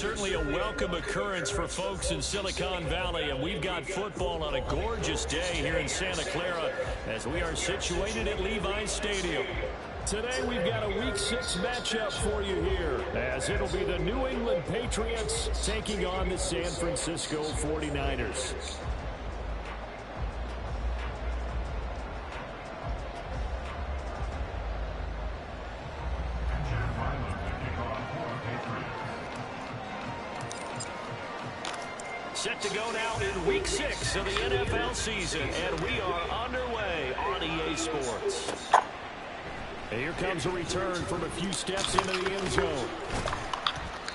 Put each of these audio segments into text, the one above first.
certainly a welcome occurrence for folks in Silicon Valley, and we've got football on a gorgeous day here in Santa Clara as we are situated at Levi's Stadium. Today we've got a Week 6 matchup for you here, as it'll be the New England Patriots taking on the San Francisco 49ers. Set to go now in Week 6 of the NFL season, and we are underway on EA Sports. Here comes a return from a few steps into the end zone.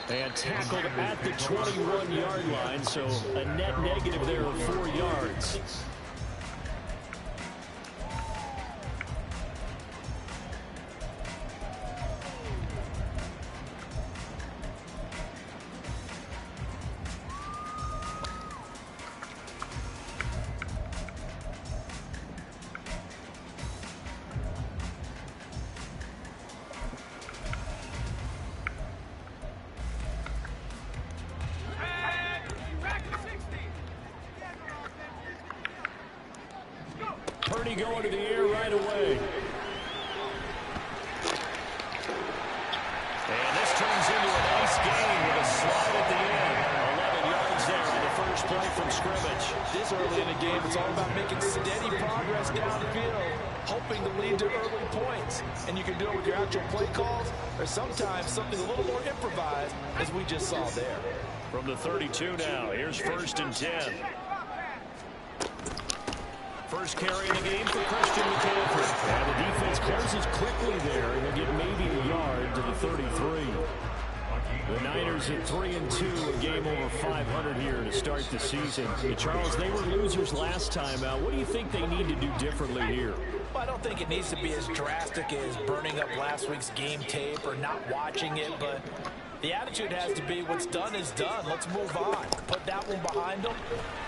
And tackled at the 21-yard line, so a net negative there of 4 yards. Purdy going to the air right away. And this turns into a nice game with a slide at the end. 11 yards there on the first play from scrimmage. This early in the game, it's all about making steady progress downfield, hoping to lead to early points. And you can do it with your actual play calls or sometimes something a little more improvised, as we just saw there. From the 32 now, here's 1st and 10. First carry in the game for Christian McCaffrey. And the defense closes quickly there. He'll get maybe a yard to the 33. The Niners at 3-2, a game over 500 here to start the season. Hey, Charles, they were losers last time out. What do you think they need to do differently here? Well, I don't think it needs to be as drastic as burning up last week's game tape or not watching it, but the attitude has to be what's done is done. Let's move on. Put that one behind them,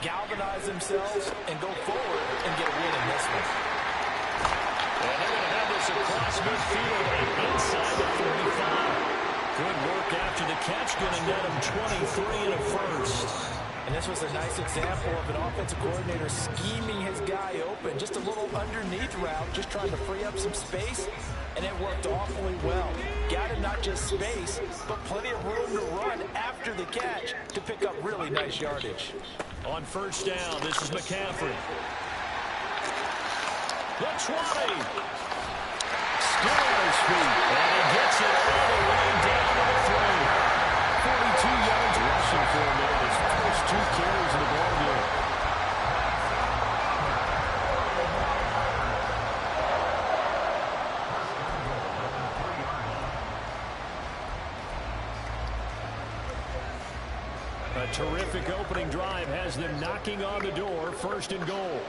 galvanize themselves, and go forward and get a win in this one. And they're going to have this across midfield and inside the 45. Good work after the catch, going to net him 23 and a first. And this was a nice example of an offensive coordinator scheming his guy open. Just a little underneath route, just trying to free up some space, and it worked awfully well. Got him not just space, but plenty of room to run after the catch to pick up really nice yardage. On first down, this is McCaffrey. The 20. Still on his feet, and he gets it all the way down to the 3. 42 yards rushing for him there. His first 2 carries in the ball game. A terrific opening drive has them knocking on the door. 1st and goal.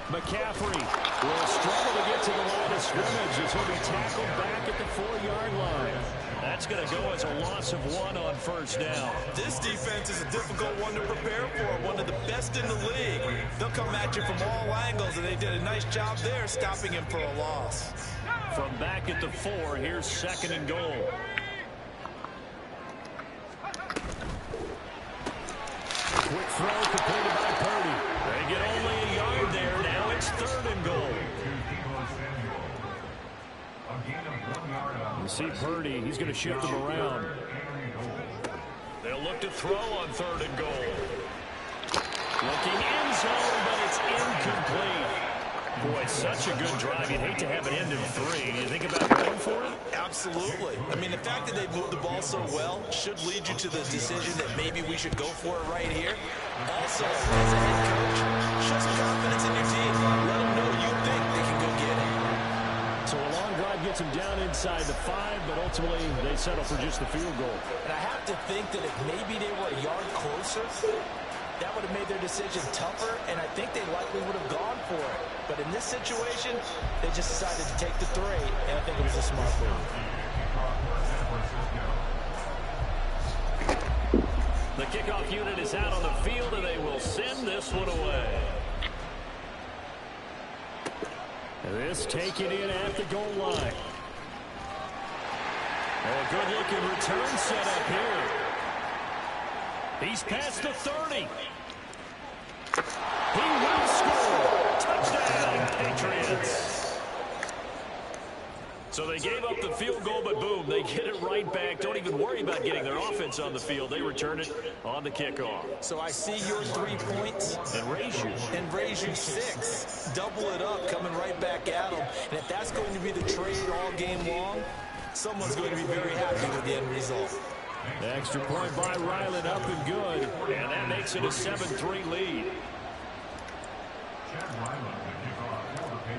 McCaffrey will struggle to get to the line of scrimmage as he'll be tackled back at the 4-yard line. That's going to go as a loss of 1 on first down. This defense is a difficult one to prepare for, one of the best in the league. They'll come at you from all angles, and they did a nice job there stopping him for a loss. From back at the 4, here's 2nd and goal. Quick throw completed by Purdy. They get only a yard there. Now it's 3rd and goal. You see Purdy, he's going to shift him around. They'll look to throw on 3rd and goal. Looking end zone, but it's incomplete. Boy, such a good drive. You'd hate to have it end in 3. Do you think about going for it? Absolutely. I mean, the fact that they moved the ball so well should lead you to the decision that maybe we should go for it right here. Also, as a head coach, show some confidence in your team. Let them know you think they can go get it. So a long drive gets them down inside the 5, but ultimately they settle for just the field goal. And I have to think that if maybe they were a yard closer, that would have made their decision tougher, and I think they likely would have gone for it. But in this situation, they just decided to take the 3, and I think it was a smart move. The kickoff unit is out on the field, and they will send this one away. This taken in at the goal line. A good-looking return set up here. He's past the 30. He will score. Touchdown, Patriots. So they gave up the field goal, but boom, they get it right back. Don't even worry about getting their offense on the field. They return it on the kickoff. So I see your 3 points. And raise you 6. Double it up, coming right back at them. And if that's going to be the trade all game long, someone's going to be very happy with the end result. The extra point by Ryland up and good. And that makes it a 7-3 lead.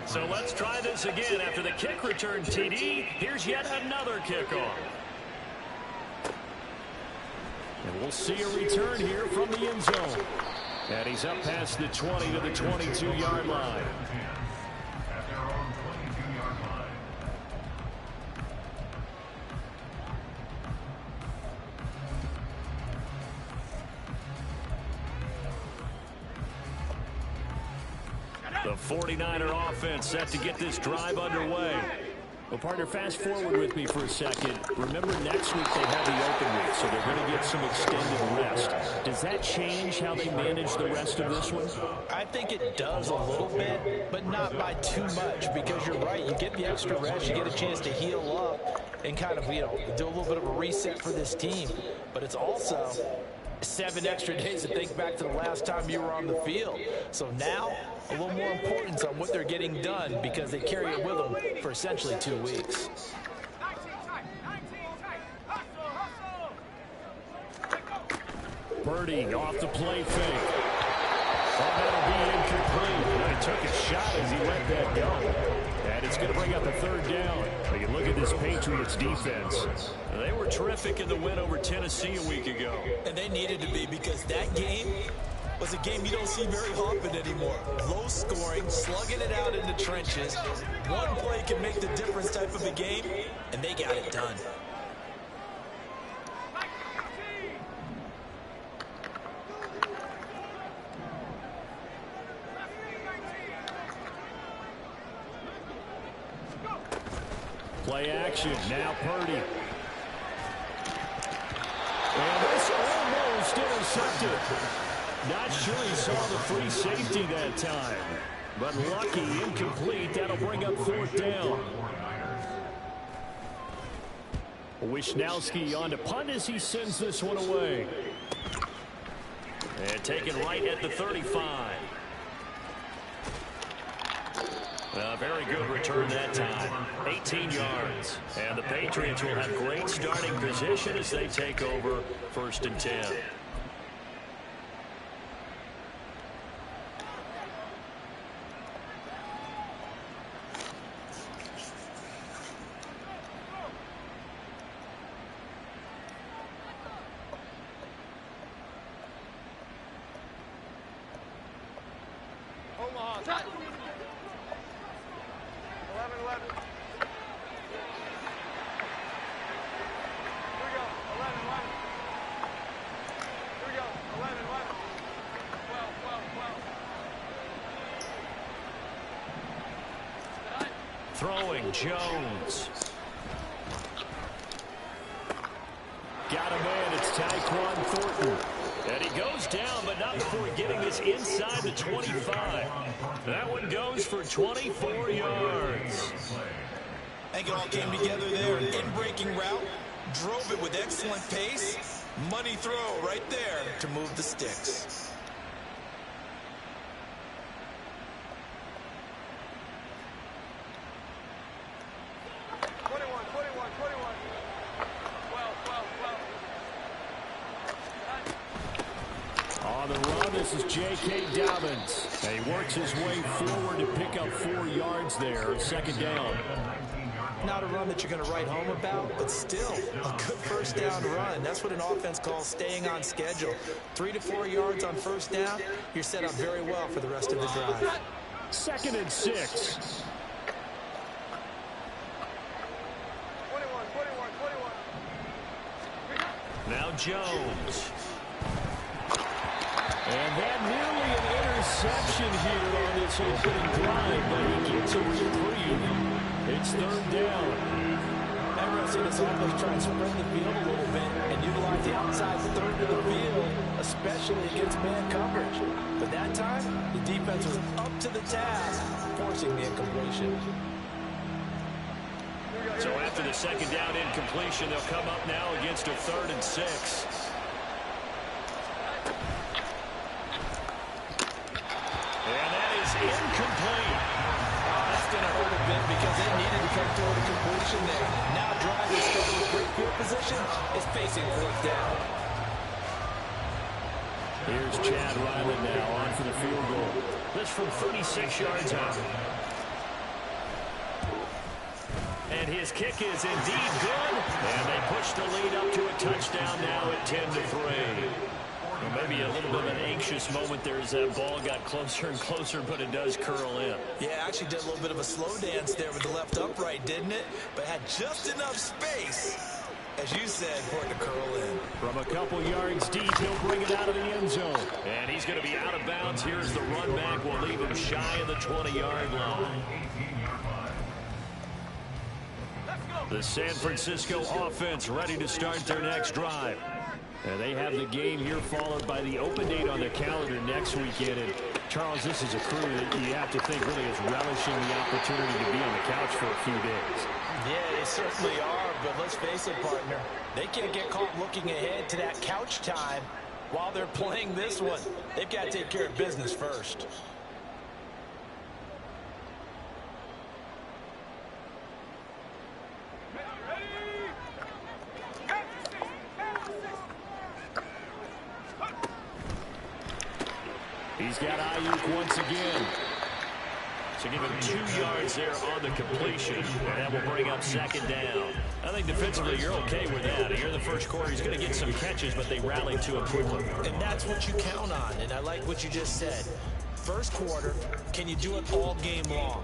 So let's try this again. After the kick return TD, here's yet another kickoff. And we'll see a return here from the end zone. And he's up past the 20 to the 22-yard line. The 49er offense set to get this drive underway. Well, partner, fast forward with me for a second. Remember, next week they have the open week, so they're going to get some extended rest. Does that change how they manage the rest of this one? I think it does a little bit, but not by too much, because you're right. You get the extra rest, you get a chance to heal up and kind of, do a little bit of a reset for this team. But it's also 7 extra days to think back to the last time you were on the field. So now, a little more importance on what they're getting done because they carry it with them for essentially 2 weeks. Birdie off the play fake. Oh, that'll be incomplete. He took a shot as he let that go. And it's going to bring up a 3rd down. But you look at this Patriots defense. They were terrific in the win over Tennessee a week ago. And they needed to be, because that game was a game you don't see very often anymore. Low scoring, slugging it out in the trenches. One play can make the difference type of a game, and they got it done. Play action, now Purdy. And this almost intercepted. Not sure he saw the free safety that time. But lucky, incomplete. That'll bring up 4th down. Wishnowski on to punt as he sends this one away. And taken right at the 35. A very good return that time. 18 yards. And the Patriots will have great starting position as they take over 1st and 10. Omaha, touch. 11-11. Here we go, 11-11. Here we go, 11-11. 12-12-12. Throwing, Jones. Got him in, it's Tyquan Thornton. And he goes down, but not before getting this inside the 25. That one goes for 24 yards. I think it all came together there. In-breaking route, drove it with excellent pace. Money throw right there to move the sticks. On the run, this is J.K. Dobbins. And he works his way forward to pick up 4 yards there. 2nd down. Not a run that you're going to write home about, but still a good 1st down run. That's what an offense calls staying on schedule. 3 to 4 yards on 1st down, you're set up very well for the rest of the drive. 2nd and 6. 21. Now Jones. And that nearly an interception here on this opening drive, but he gets a reprieve. It's 3rd down. That to see this offense try and spread the field a little bit and utilize the outside third of the field, especially against man coverage. But that time, the defense was up to the task, forcing the incompletion. So after the second down incompletion, they'll come up now against a 3rd and 6. And that is incomplete. That's going to hurt a bit because they needed to come toward a completion there. Now driving starting with great field position is facing 4th down. Here's Chad Ryland now on for the field goal. This from 36 yards out. And his kick is indeed good. And they push the lead up to a touchdown now at 10-3. Well, maybe a little bit of an anxious moment there as that ball got closer and closer, but it does curl in. Yeah, actually did a little bit of a slow dance there with the left upright, didn't it? But had just enough space, as you said, for it to curl in. From a couple yards deep, he'll bring it out of the end zone. And he's going to be out of bounds. Here's the run back. We'll leave him shy of the 20-yard line. The San Francisco offense ready to start their next drive. And they have the game here followed by the open date on their calendar next weekend. And Charles, this is a crew that you have to think really is relishing the opportunity to be on the couch for a few days. Yeah, they certainly are, but let's face it, partner. They can't get caught looking ahead to that couch time while they're playing this one. They've got to take care of business first. He's got Ayuk once again. So give him 2 yards there on the completion. And that will bring up 2nd down. I think defensively you're okay with that. Here in the first quarter, he's going to get some catches, but they rallied to him quickly. And that's what you count on. And I like what you just said. First quarter, can you do it all game long?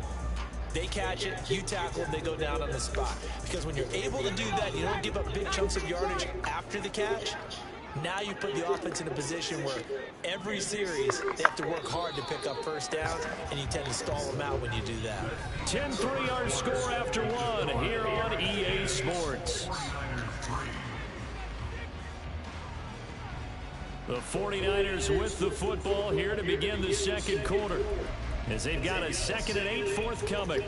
They catch it, you tackle them, they go down on the spot. Because when you're able to do that, you don't give up big chunks of yardage after the catch. Now you put the offense in a position where every series they have to work hard to pick up first downs, and you tend to stall them out when you do that. 10-3 our score after one here on EA Sports. The 49ers with the football here to begin the second quarter, as they've got a 2nd and 8 forthcoming.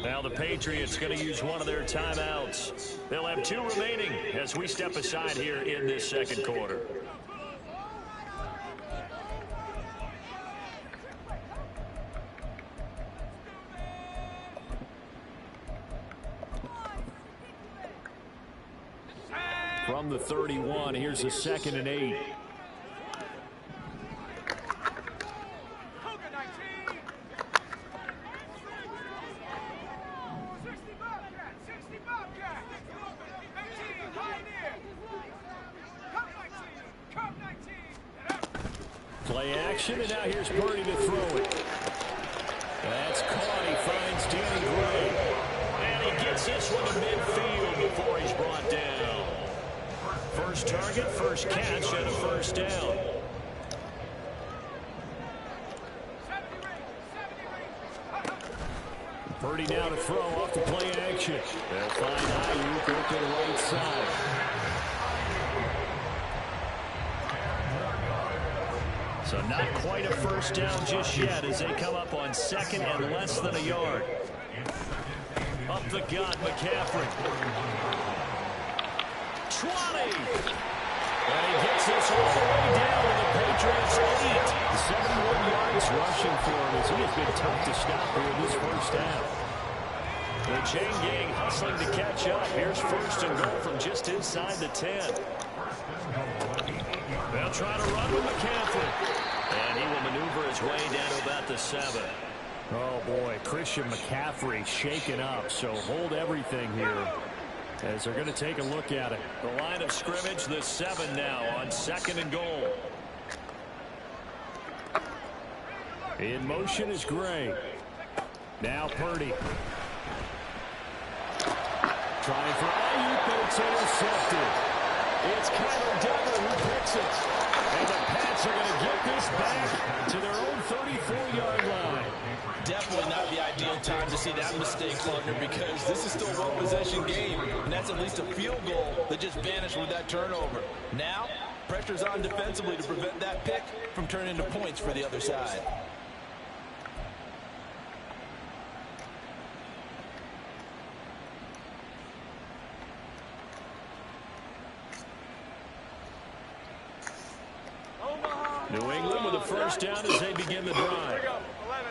Now the Patriots going to use one of their timeouts. They'll have 2 remaining as we step aside here in this second quarter. From the 31, here's a 2nd and 8. Play action, and now here's Purdy to throw it. That's caught. He finds Danny Gray. And he gets this one to midfield before he's brought down. First target, first catch, and a first down. Purdy now to throw off the play action. They'll find Ayuk over to the right side. So not quite a first down just yet as they come up on 2nd and less than a yard. Up the gut, McCaffrey. 20! And he gets this all the way down to the Patriots' 8. 71 yards rushing for him as he has been tough to stop here in this first half. The chain gang hustling to catch up. Here's 1st and goal from just inside the 10. They'll try to run with McCaffrey. And he will maneuver his way down to about the 7. Oh, boy. Christian McCaffrey shaken up. So hold everything here as they're going to take a look at it. The line of scrimmage, the 7 now on 2nd and goal. In motion is Gray. Now Purdy. Trying for Ayuk. intercepted. It's Kyler Duggar who picks it. And the Pats are going to get this back to their own 34-yard line. Definitely not the ideal time to see that mistake, partner, because this is still a one-possession game, and that's at least a field goal that just vanished with that turnover. Now, pressure's on defensively to prevent that pick from turning into points for the other side. New England with a first down as they begin the drive.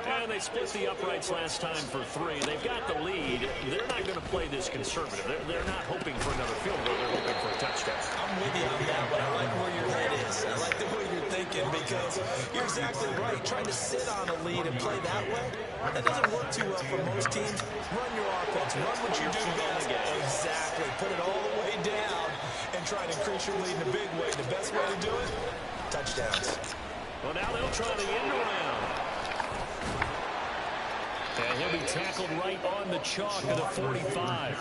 And they split the uprights last time for 3. They've got the lead. They're not going to play this conservative. They're not hoping for another field goal. They're hoping for a touchdown. I'm with you on that, but I like where your head is. I like the way you're thinking because you're exactly right. Trying to sit on a lead and play that way, that doesn't work too well for most teams. Run your offense. Run what you do best. Exactly. Put it all the way down and try to increase your lead in a big way. The best way to do it, touchdowns. Well, now they'll try the end around. And he'll be tackled right on the chalk of the 45.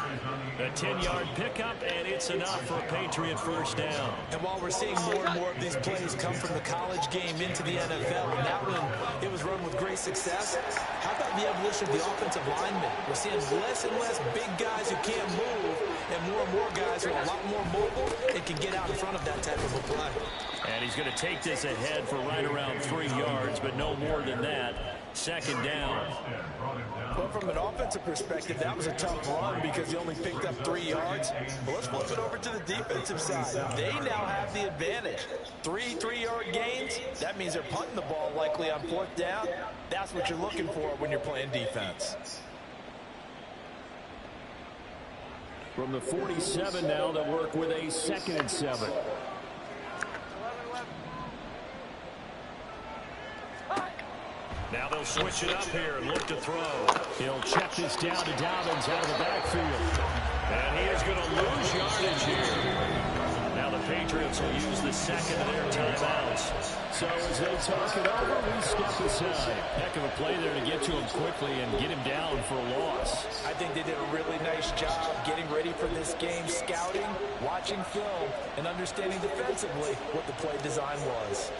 A 10-yard pickup, and it's enough for a Patriot first down. And while we're seeing more and more of these plays come from the college game into the NFL, and that one, it was run with great success, how about the evolution of the offensive linemen? We're seeing less and less big guys who can't move, and more guys who are a lot more mobile and can get out in front of that type of a play. And he's going to take this ahead for right around 3 yards, but no more than that. Second down. But from an offensive perspective, that was a tough run because he only picked up 3 yards. But let's flip it over to the defensive side. They now have the advantage. 3-3-yard gains, that means they're punting the ball likely on 4th down. That's what you're looking for when you're playing defense. From the 47 now, they'll work with a 2nd and 7. Now they'll switch it up here and look to throw. He'll check this down to Dobbins out of the backfield. And he is going to lose yardage here. Now the Patriots will use the second of their timeouts. So as they talk it over, we step aside. Heck of a play there to get to him quickly and get him down for a loss. I think they did a really nice job getting ready for this game, scouting, watching film, and understanding defensively what the play design was.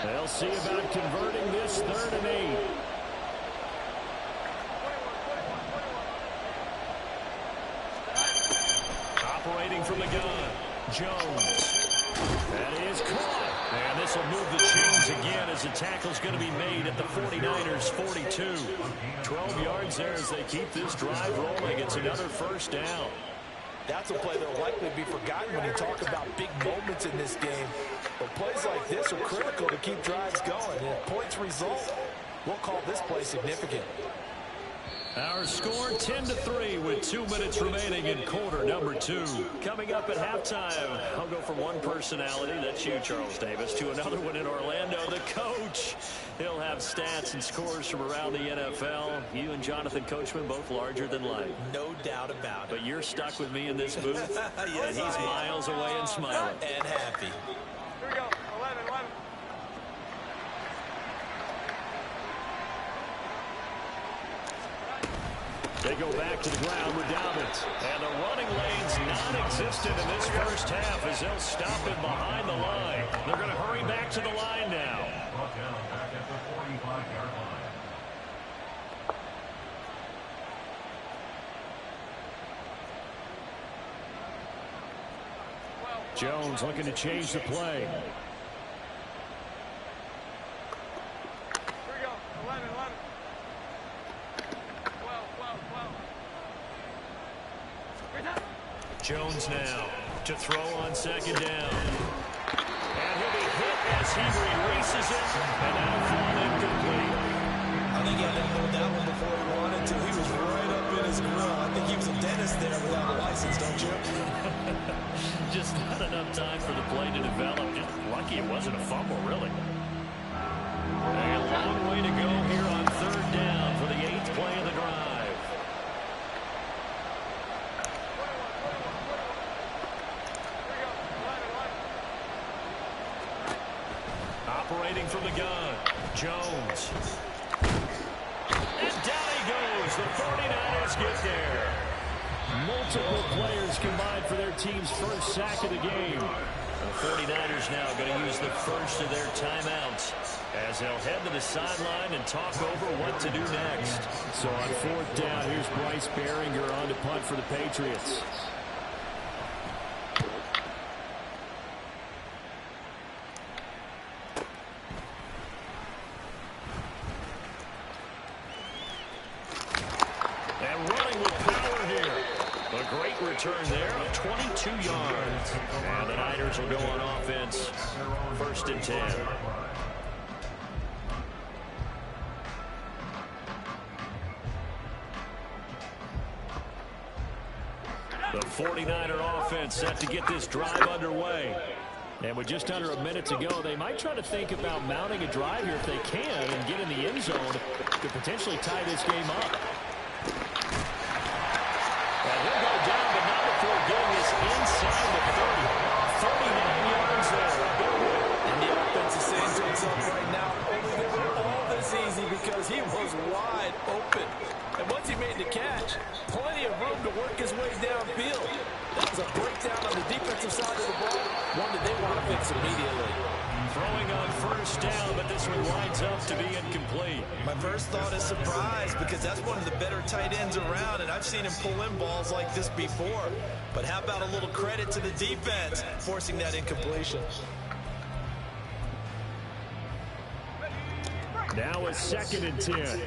They'll see about converting this 3rd and 8. Operating from the gun, Jones. That is caught. And this will move the chains again as the tackle's going to be made at the 49ers' 42. 12 yards there as they keep this drive rolling. It's another first down. That's a play that will likely be forgotten when you talk about big moments in this game. But plays like this are critical to keep drives going. And if points result, we'll call this play significant. Our score 10-3 with 2 minutes remaining in quarter number 2. Coming up at halftime, I'll go from one personality, that's you, Charles Davis, to another one in Orlando, the coach. He'll have stats and scores from around the NFL. You and Jonathan Coachman both larger than life. No doubt about it. But you're stuck with me in this booth, yes, and he's miles away and smiling. And happy. Here we go. 11. They go back to the ground with Dobbins. And the running lane's non-existent in this first half as they'll stop him behind the line. They're going to hurry back to the line now. Jones looking to change the play. Here we go. 11. 12. Jones now to throw on second down. And he'll be hit as he releases it. And that'll fall incomplete. I think he had to hold that one before he wanted to. He was right up in his grill. I think he was a dentist there without a license, don't you? Just not enough time for the play to develop. Just lucky it wasn't a fumble, really. A long way to go here on 3rd down for the 8th play of the drive. Operating from the gun, Jones. And down he goes. the 49ers get there. Multiple players combined for their team's first sack of the game. The 49ers now going to use the first of their timeouts as they'll head to the sideline and talk over what to do next. So on fourth down, here's Bryce Behringer on to punt for the Patriots. And running with power here. A great return there of 22 yards. And the Niners will go on offense. First and 10. The 49er offense set to get this drive underway. And with just under a minute to go, they might try to think about mounting a drive here if they can and get in the end zone to potentially tie this game up. And he'll go down, but not before getting this inside the 30. 39 yards there. And the offense is saying to himself right now, only they were all this easy because he was wide open. And once he made the catch, plenty of room to work his way downfield. That was a breakdown on the defensive side of the ball, one that they want to fix immediately. Throwing on first down, but this one winds up to be incomplete. My first thought is surprise because that's one of the better tight ends around, and I've seen him pull in balls like this before. But how about a little credit to the defense forcing that incompletion? Now a 2nd and 10.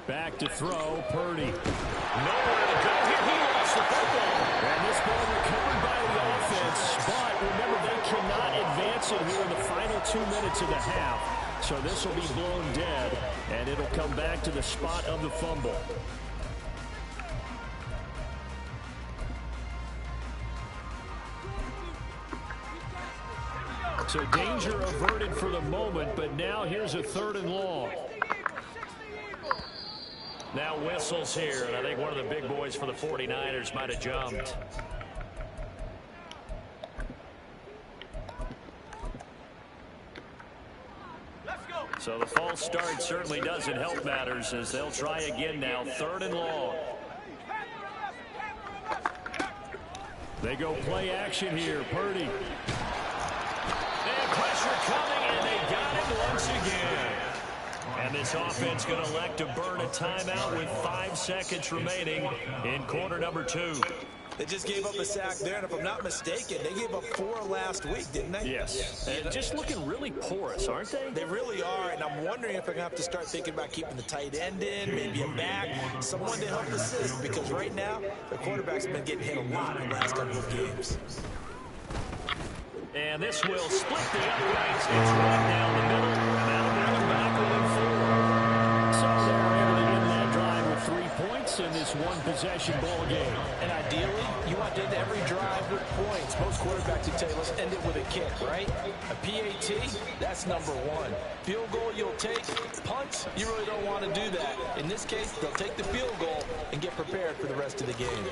Back to throw, Purdy. Nowhere to go here. He lost the football. And this ball recovered by the offense. But remember, they cannot advance it here in the final 2 minutes of the half. So this will be blown dead, and it'll come back to the spot of the fumble. So danger averted for the moment, but now here's a 3rd and long. Now whistles here, and I think one of the big boys for the 49ers might have jumped. So the false start certainly doesn't help matters as they'll try again now. 3rd and long. They go play action here. Purdy. And pressure coming, and they got him once again. And this offense going to elect to burn a timeout with 5 seconds remaining in quarter number 2. They just gave up a sack there, and if I'm not mistaken, they gave up 4 last week, didn't they? Yes. And just looking really porous, aren't they? They really are, and I'm wondering if they're going to have to start thinking about keeping the tight end in, maybe a back, someone to help assist, because right now, the quarterback's been getting hit a lot in the last couple of games. And this will split the uprights. It's right down the middle, and that'll bring them back a little forward. So they're able to end that drive with 3 points in this one-possession ball game. And ideally, you want to end every drive with points. Most quarterbacks would tell you, let's end it with a kick, right? A PAT, that's number 1. Field goal, you'll take. Punts, you really don't want to do that. In this case, they'll take the field goal and get prepared for the rest of the game.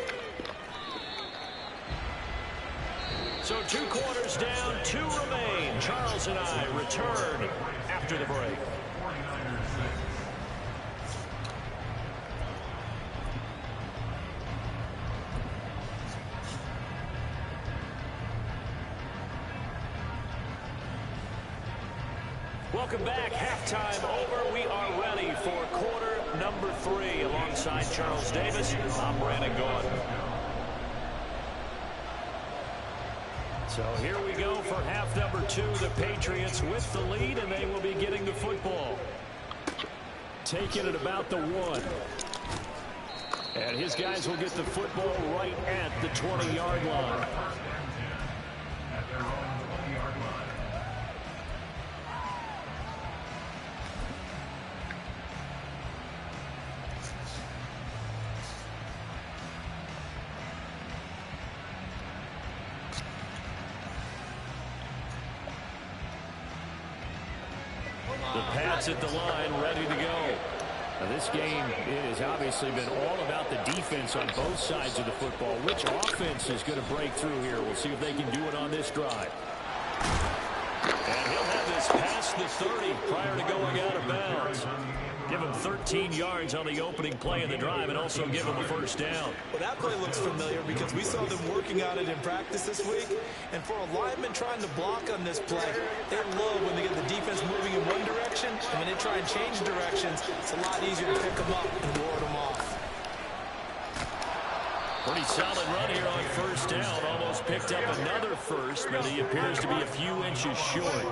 So 2 quarters down, 2 remain. Charles and I return after the break. Welcome back. Halftime over. We are ready for quarter number 3. Alongside Charles Davis, I'm Brandon Gordon. So here we go for half number 2. The Patriots with the lead, and they will be getting the football. Taking it about the 1. And his guys will get the football right at the 20-yard line. The Pats at the line, ready to go. Now this game, it has obviously been all about the defense on both sides of the football. Which offense is going to break through here? We'll see if they can do it on this drive. And he'll have this past the 30 prior to going out of bounds. Give him 13 yards on the opening play of the drive and also give him a first down. Well, that play looks familiar because we saw them working on it in practice this week. And for a lineman trying to block on this play, they love when they get the defense moving in one direction. And when they try and change directions, it's a lot easier to pick them up and ward them off. Pretty solid run here on first down. Almost picked up another first, but he appears to be a few inches short.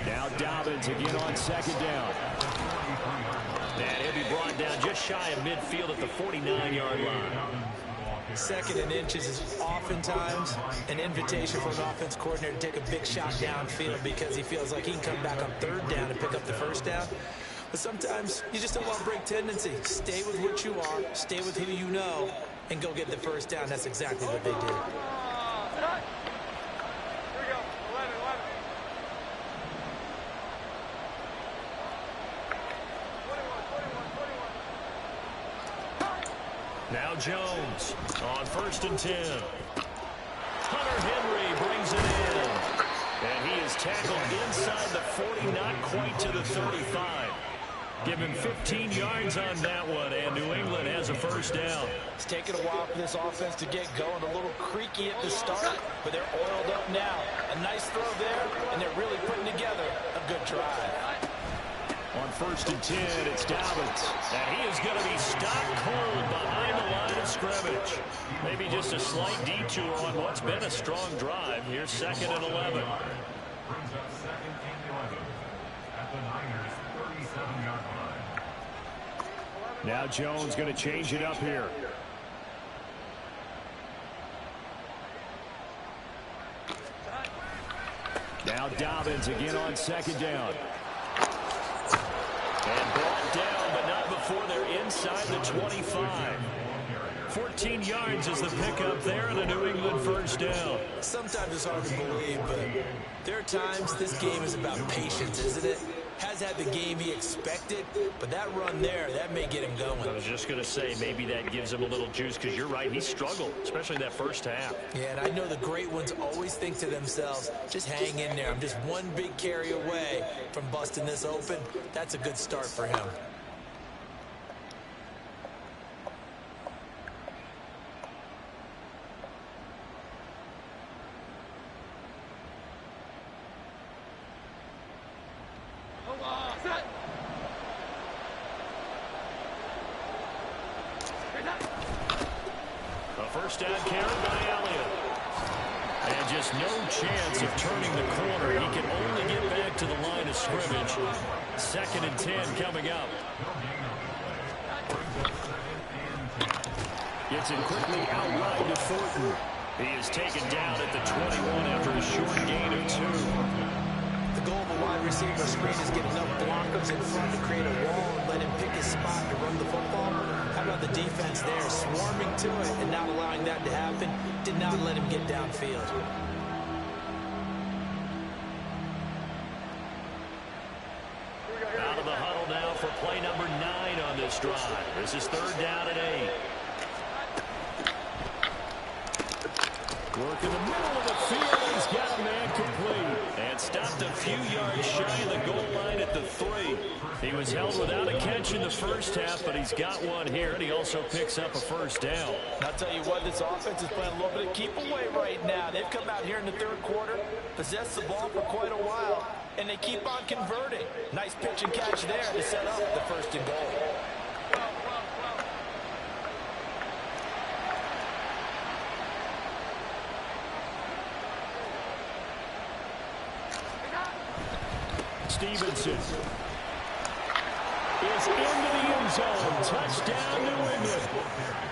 Now Dobbins again on second down. And he'll be brought down just shy of midfield at the 49-yard line. Second and inches is oftentimes an invitation for an offense coordinator to take a big shot downfield because he feels like he can come back on third down and pick up the first down. But sometimes you just don't want to break tendency. Stay with what you are, stay with who you know, and go get the first down. That's exactly what they did. Here we go. 11. Now Jones on first and 10. Hunter Henry brings it in. And he is tackled inside the 40, not quite to the 35. Give him 15 yards on that one, and New England has a first down. It's taken a while for this offense to get going. A little creaky at the start, but they're oiled up now. A nice throw there, and they're really putting together a good drive. On first and 10, it's Dobbins. And he is going to be stopped cold behind the line of scrimmage. Maybe just a slight detour on what's been a strong drive. Here's second and 11. Now Jones going to change it up here. Now Dobbins again on second down. And brought down, but not before they're inside the 25. 14 yards is the pickup there and a New England first down. Sometimes it's hard to believe, but there are times this game is about patience, isn't it? Has had the game he expected, but that run there, that may get him going. I was just going to say, maybe that gives him a little juice, because you're right, he struggled, especially that first half. Yeah, and I know the great ones always think to themselves, just hang in there. I'm just one big carry away from busting this open. That's a good start for him. First down carry by Elliott. And just no chance of turning the corner. He can only get back to the line of scrimmage. Second and 10 coming up. Gets it quickly out wide to Thornton. He is taken down at the 21 after a short gain of 2. The goal of a wide receiver screen is get enough blockers in front to create a wall and let him pick his spot to run the football. How about the defense there, swarming to it and not allowing that to happen? Did not let him get downfield. Out of the huddle now for play number 9 on this drive. This is third down and 8. Work in the middle of the field. He's got a man complete. And stopped a few yards shy of the goal line at the 3. He was held without a catch in the first half, but he's got one here, and he also picks up a first down. I'll tell you what, this offense is playing a little bit of keep away right now. They've come out here in the third quarter, possessed the ball for quite a while, and they keep on converting. Nice pitch and catch there to set up the first and goal. Stevenson is into the end zone. Touchdown, New England.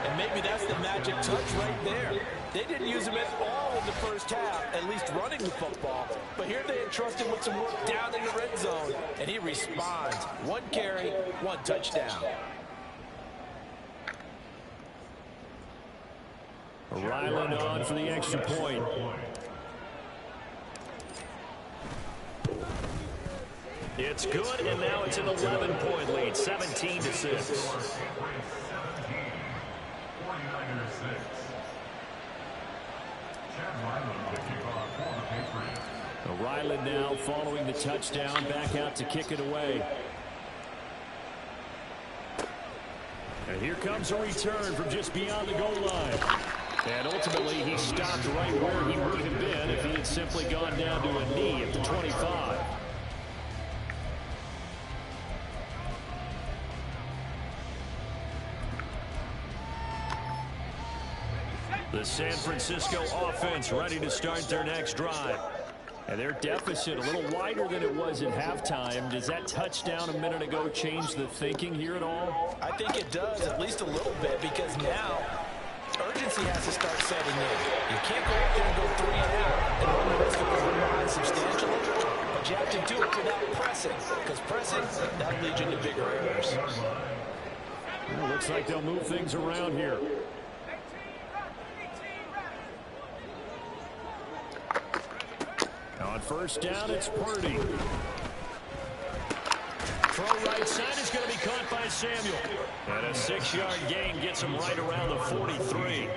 And maybe that's the magic touch right there. They didn't use him at all in the first half, at least running the football. But here they entrusted with some work down in the red zone, and he responds. 1 carry, 1 touchdown. Ryland on for the extra point. It's good, and now it's an 11-point lead, 17-6. Ryland now following the touchdown, back out to kick it away. And here comes a return from just beyond the goal line. And ultimately, he stopped right where he would have been if he had simply gone down to a knee at the 25. The San Francisco offense ready to start their next drive. And their deficit a little wider than it was at halftime. Does that touchdown a minute ago change the thinking here at all? I think it does, at least a little bit, because now urgency has to start setting in. You can't go out there and go 3 and out and run the risk of going behind substantially, but you have to do it without pressing, because pressing, that leads you to bigger errors. Well, looks like they'll move things around here. On first down, it's Purdy. Throw right side is going to be caught by Samuel. And a 6-yard gain gets him right around the 43.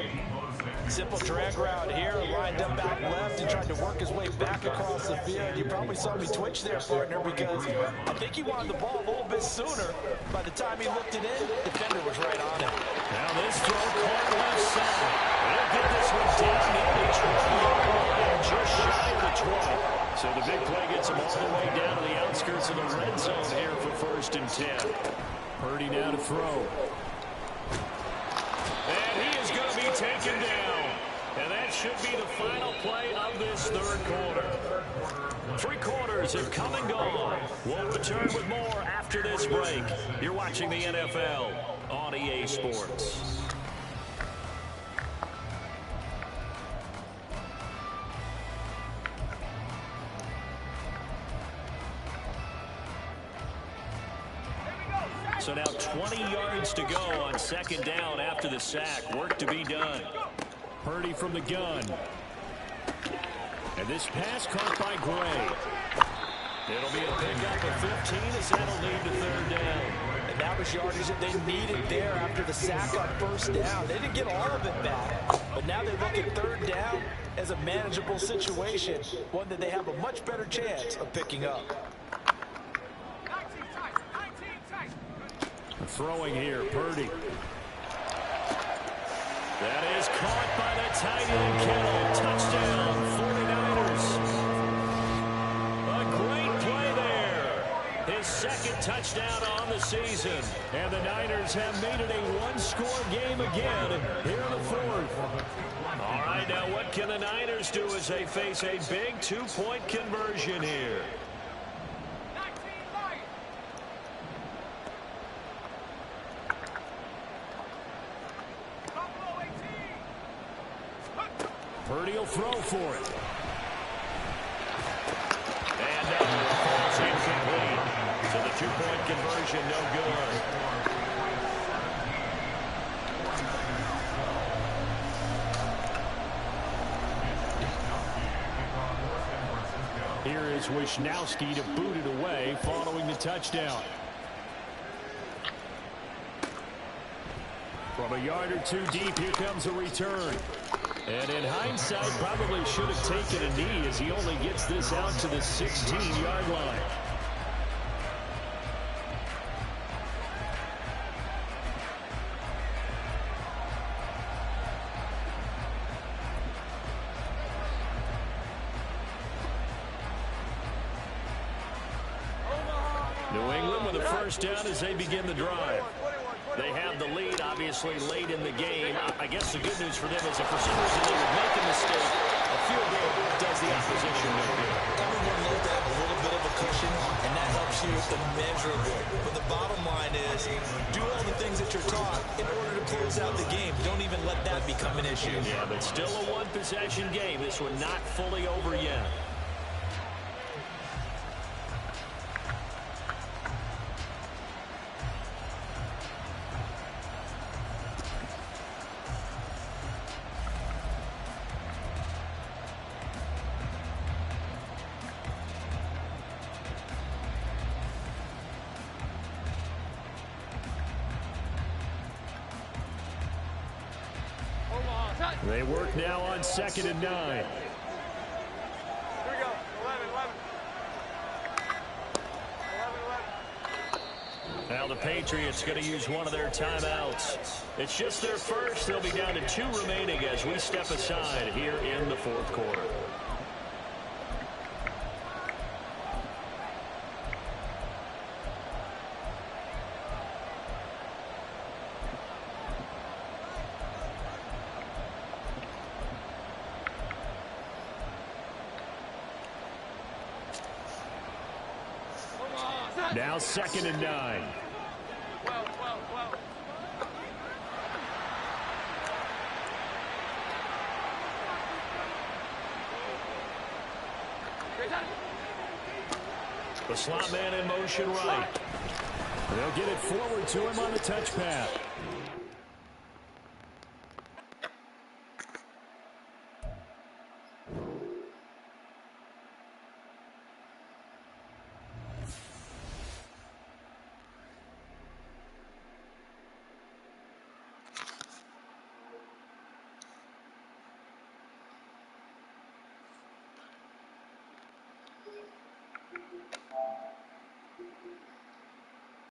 Simple drag route here, lined up out left and tried to work his way back across the field. You probably saw me twitch there, partner, because I think he wanted the ball a little bit sooner. By the time he looked it in, the defender was right on it. Now this throw caught left side. They'll get this one down in the 20-yard line, just shy of the 20. So the big play gets him all the way down to the outskirts of the red zone here for 1st and 10. Purdy now to throw. And he is going to be taken down. And that should be the final play of this 3rd quarter. 3 quarters have come and gone. We'll return with more after this break. You're watching the NFL on EA Sports. So now 20 yards to go on 2nd down after the sack. Work to be done. Purdy from the gun. And this pass caught by Gray. It'll be a pickup of 15 as that'll lead to 3rd down. And that was yardage that they needed there after the sack on 1st down. They didn't get all of it back. But now they look at 3rd down as a manageable situation. One that they have a much better chance of picking up. Throwing here, Purdy. That is caught by the tight end, Kittle. Touchdown, 49ers. A great play there. His 2nd touchdown on the season. And the Niners have made it a 1-score game again here in the 4th. All right, now what can the Niners do as they face a big 2-point conversion here? Purdy will throw for it. And that falls incomplete. So the 2-point conversion, no good. Here is Wisnowski to boot it away following the touchdown. From a yard or 2 deep, here comes a return. And in hindsight, probably should have taken a knee as he only gets this out to the 16-yard line. New England with a 1st down as they begin the drive. They have the lead, obviously, late in the game. I guess the good news for them is if for some reason they would make a mistake, a field goal does the opposition no good. Everyone knows that a little bit of a cushion, and that helps you with the measurable. But the bottom line is, do all the things that you're taught in order to close out the game. Don't even let that become an issue. Yeah, but still a 1-possession game. This one not fully over yet. They work now on 2nd and 9. Here we go. 11. Now the Patriots going to use one of their timeouts. It's just their first. They'll be down to 2 remaining as we step aside here in the fourth quarter. Now 2nd and 9. The slot man in motion right. They'll get it forward to him on the touchback.